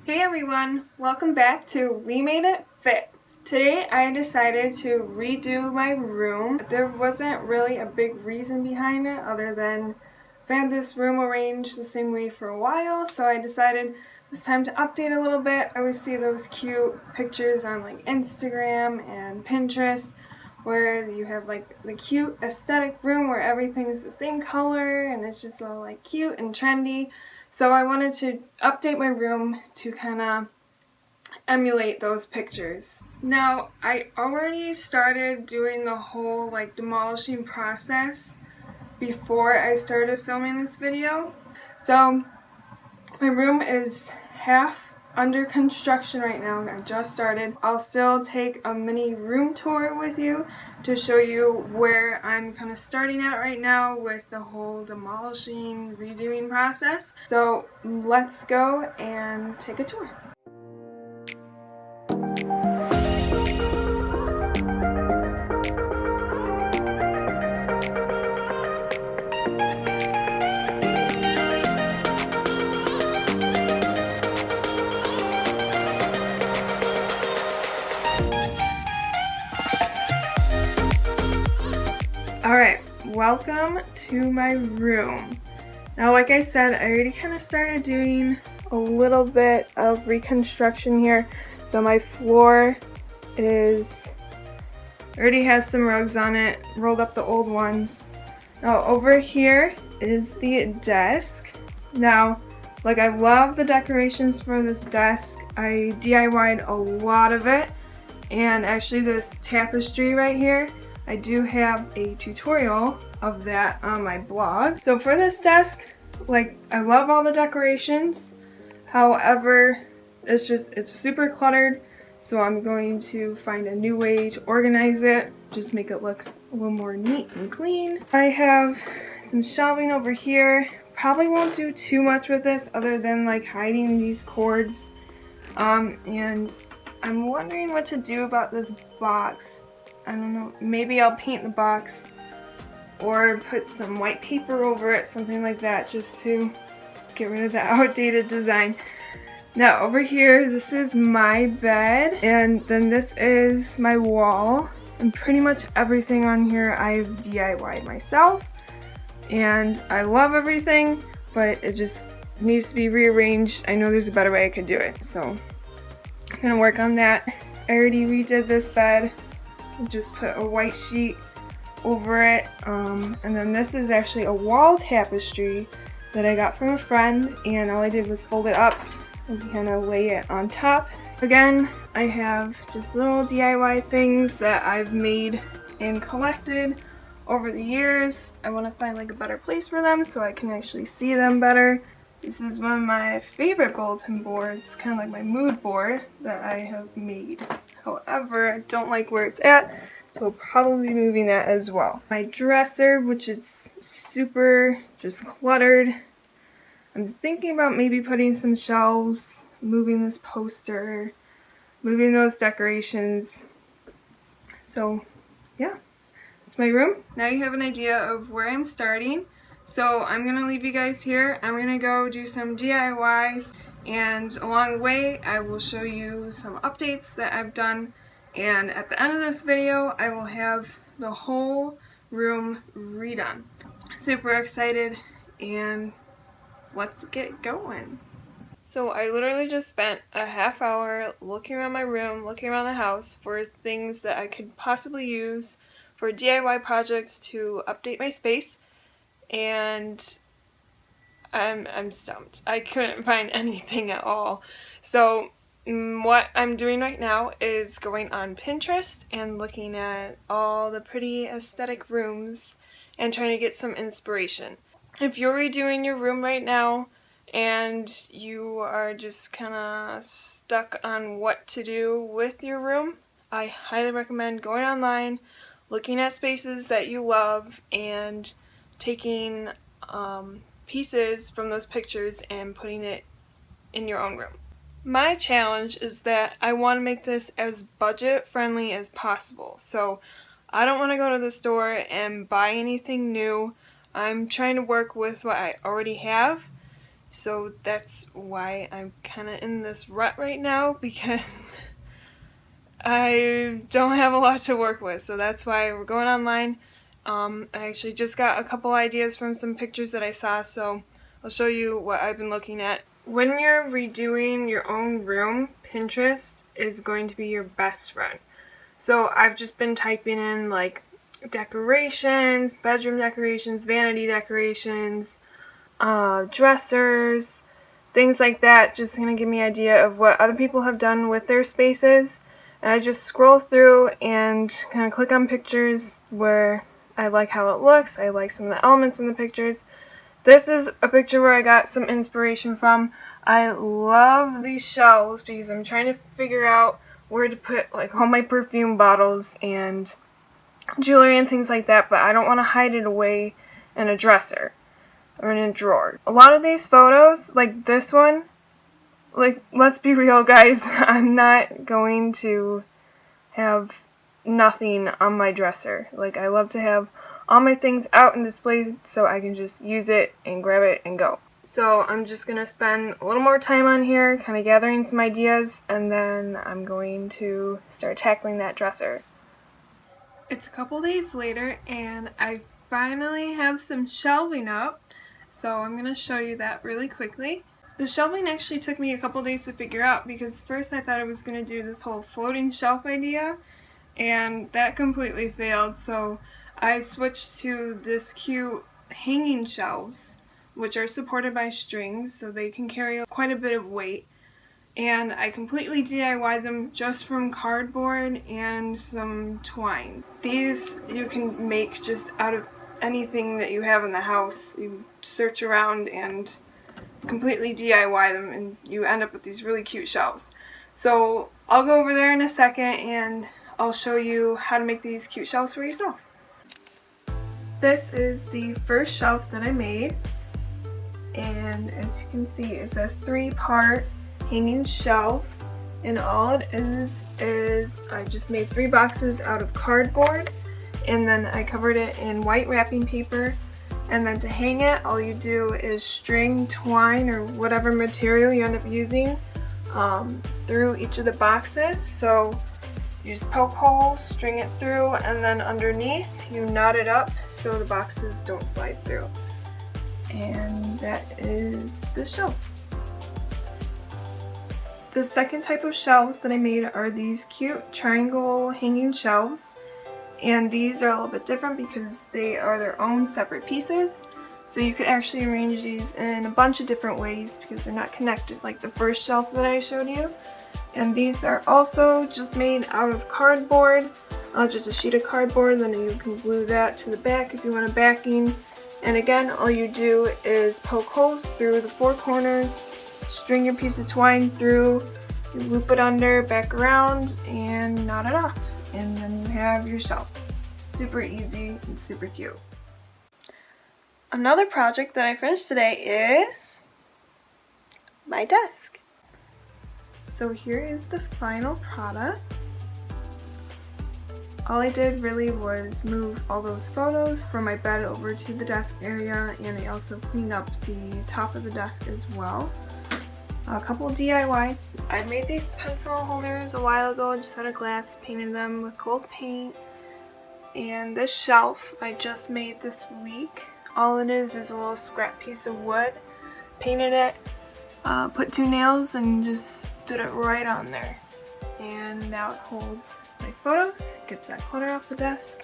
Hey everyone, welcome back to We Made It Fit. Today I decided to redo my room. There wasn't really a big reason behind it other than I've had this room arranged the same way for a while, so I decided it's time to update a little bit. I always see those cute pictures on like Instagram and Pinterest where you have like the cute aesthetic room where everything is the same color and it's just all like cute and trendy. So I wanted to update my room to kind of emulate those pictures. Now, I already started doing the whole like demolishing process before I started filming this video. So my room is half under construction right now. I just started. I'll still take a mini room tour with you to show you where I'm kind of starting at right now with the whole demolishing, redoing process. So let's go and take a tour. Alright, welcome to my room. Now, like I said, I already kind of started doing a little bit of reconstruction here. So my floor already has some rugs on it, rolled up the old ones. Now over here is the desk. Now, like, I love the decorations for this desk. I DIY'd a lot of it, and actually this tapestry right here, I do have a tutorial of that on my blog. So for this desk, like, I love all the decorations. However, it's super cluttered. So I'm going to find a new way to organize it, just make it look a little more neat and clean. I have some shelving over here. Probably won't do too much with this other than like hiding these cords. And I'm wondering what to do about this box. I don't know, maybe I'll paint the box or put some white paper over it, something like that, just to get rid of the outdated design. Now over here, this is my bed, and then this is my wall, and pretty much everything on here I've DIY'd myself, and I love everything, but it just needs to be rearranged. I know there's a better way I could do it, so I'm gonna work on that. I already redid this bed. Just put a white sheet over it, and then this is actually a wall tapestry that I got from a friend, and all I did was fold it up and kind of lay it on top. Again, I have just little DIY things that I've made and collected over the years. I want to find like a better place for them so I can actually see them better. This is one of my favorite bulletin boards, kind of like my mood board that I have made. However, I don't like where it's at, so I'll probably be moving that as well. My dresser, which is super just cluttered. I'm thinking about maybe putting some shelves, moving this poster, moving those decorations. So yeah, that's my room. Now you have an idea of where I'm starting. So I'm going to leave you guys here. I'm going to go do some DIYs, and along the way I will show you some updates that I've done, and at the end of this video I will have the whole room redone. Super excited, and let's get going. So I literally just spent a half hour looking around my room, looking around the house for things that I could possibly use for DIY projects to update my space. And I'm stumped. I couldn't find anything at all. So what I'm doing right now is going on Pinterest and looking at all the pretty aesthetic rooms and trying to get some inspiration. If you're redoing your room right now and you are just kind of stuck on what to do with your room, I highly recommend going online, looking at spaces that you love, and taking pieces from those pictures and putting it in your own room. My challenge is that I want to make this as budget friendly as possible. So I don't want to go to the store and buy anything new. I'm trying to work with what I already have So that's why I'm kind of in this rut right now, because I don't have a lot to work with. So that's why we're going online. I actually just got a couple ideas from some pictures that I saw, so I'll show you what I've been looking at. When you're redoing your own room, Pinterest is going to be your best friend. So I've just been typing in like decorations, bedroom decorations, vanity decorations, dressers, things like that, just gonna give me an idea of what other people have done with their spaces. And I just scroll through and kind of click on pictures where I like how it looks, I like some of the elements in the pictures. This is a picture where I got some inspiration from. I love these shelves because I'm trying to figure out where to put like all my perfume bottles and jewelry and things like that, but I don't want to hide it away in a dresser or in a drawer. A lot of these photos, like this one, like, let's be real, guys, I'm not going to have nothing on my dresser. Like, I love to have all my things out and displayed so I can just use it and grab it and go. So I'm just going to spend a little more time on here, kind of gathering some ideas, and then I'm going to start tackling that dresser. It's a couple days later, and I finally have some shelving up, so I'm going to show you that really quickly. The shelving actually took me a couple days to figure out, because first I thought I was going to do this whole floating shelf idea, and that completely failed, so I switched to this cute hanging shelves, which are supported by strings, so they can carry quite a bit of weight. And I completely DIY'd them just from cardboard and some twine. These you can make just out of anything that you have in the house. You search around and completely DIY them, and you end up with these really cute shelves. So I'll go over there in a second and I'll show you how to make these cute shelves for yourself. This is the first shelf that I made, and as you can see, it's a 3-part hanging shelf, and all it is I just made 3 boxes out of cardboard, and then I covered it in white wrapping paper. And then to hang it, all you do is string, twine, or whatever material you end up using through each of the boxes. So you just poke holes, string it through, and then underneath you knot it up so the boxes don't slide through. And that is the shelf. The second type of shelves that I made are these cute triangle hanging shelves. And these are a little bit different because they are their own separate pieces. So you could actually arrange these in a bunch of different ways because they're not connected like the first shelf that I showed you. And these are also just made out of cardboard, just a sheet of cardboard, then you can glue that to the back if you want a backing. And again, all you do is poke holes through the 4 corners, string your piece of twine through, you loop it under, back around, and knot it off. And then you have your shelf. Super easy and super cute. Another project that I finished today is my desk. So here is the final product. All I did really was move all those photos from my bed over to the desk area, and I also cleaned up the top of the desk as well. A couple of DIYs. I made these pencil holders a while ago, just out of glass, painted them with gold paint. And this shelf I just made this week. All it is a little scrap piece of wood. Painted it, put 2 nails, and just stood it right on there. And now it holds my photos, gets that clutter off the desk.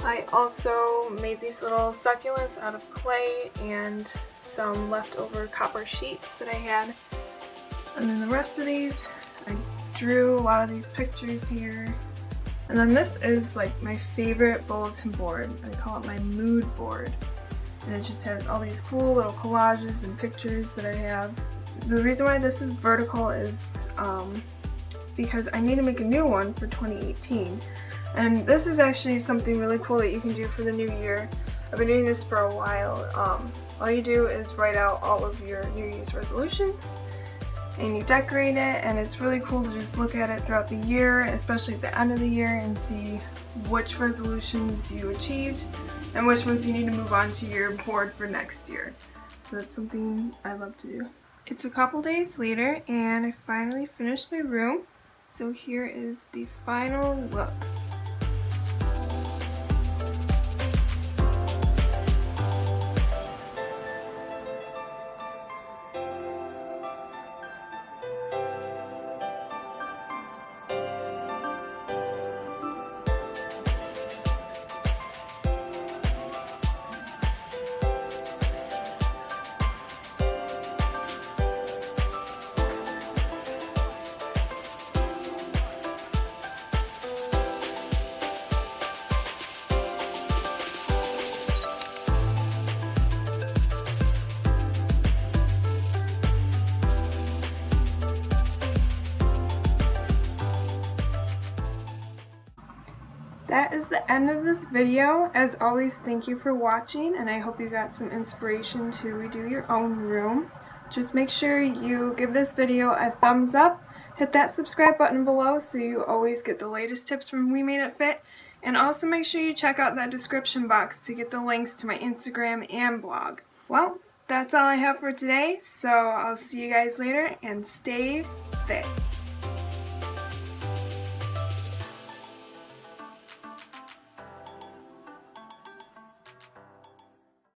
I also made these little succulents out of clay and some leftover copper sheets that I had. And then the rest of these, I drew a lot of these pictures here. And then this is like my favorite bulletin board. I call it my mood board. And it just has all these cool little collages and pictures that I have. The reason why this is vertical is because I need to make a new one for 2018. And this is actually something really cool that you can do for the new year. I've been doing this for a while. All you do is write out all of your New Year's resolutions, and you decorate it, and it's really cool to just look at it throughout the year, especially at the end of the year, and see which resolutions you achieved and which ones you need to move on to your board for next year. so that's something I love to do. It's a couple days later and I finally finished my room. So here is the final look. That is the end of this video. As always, thank you for watching, and I hope you got some inspiration to redo your own room. Just make sure you give this video a thumbs up, hit that subscribe button below so you always get the latest tips from We Made It Fit, and also make sure you check out that description box to get the links to my Instagram and blog. Well, that's all I have for today, so I'll see you guys later, and stay fit.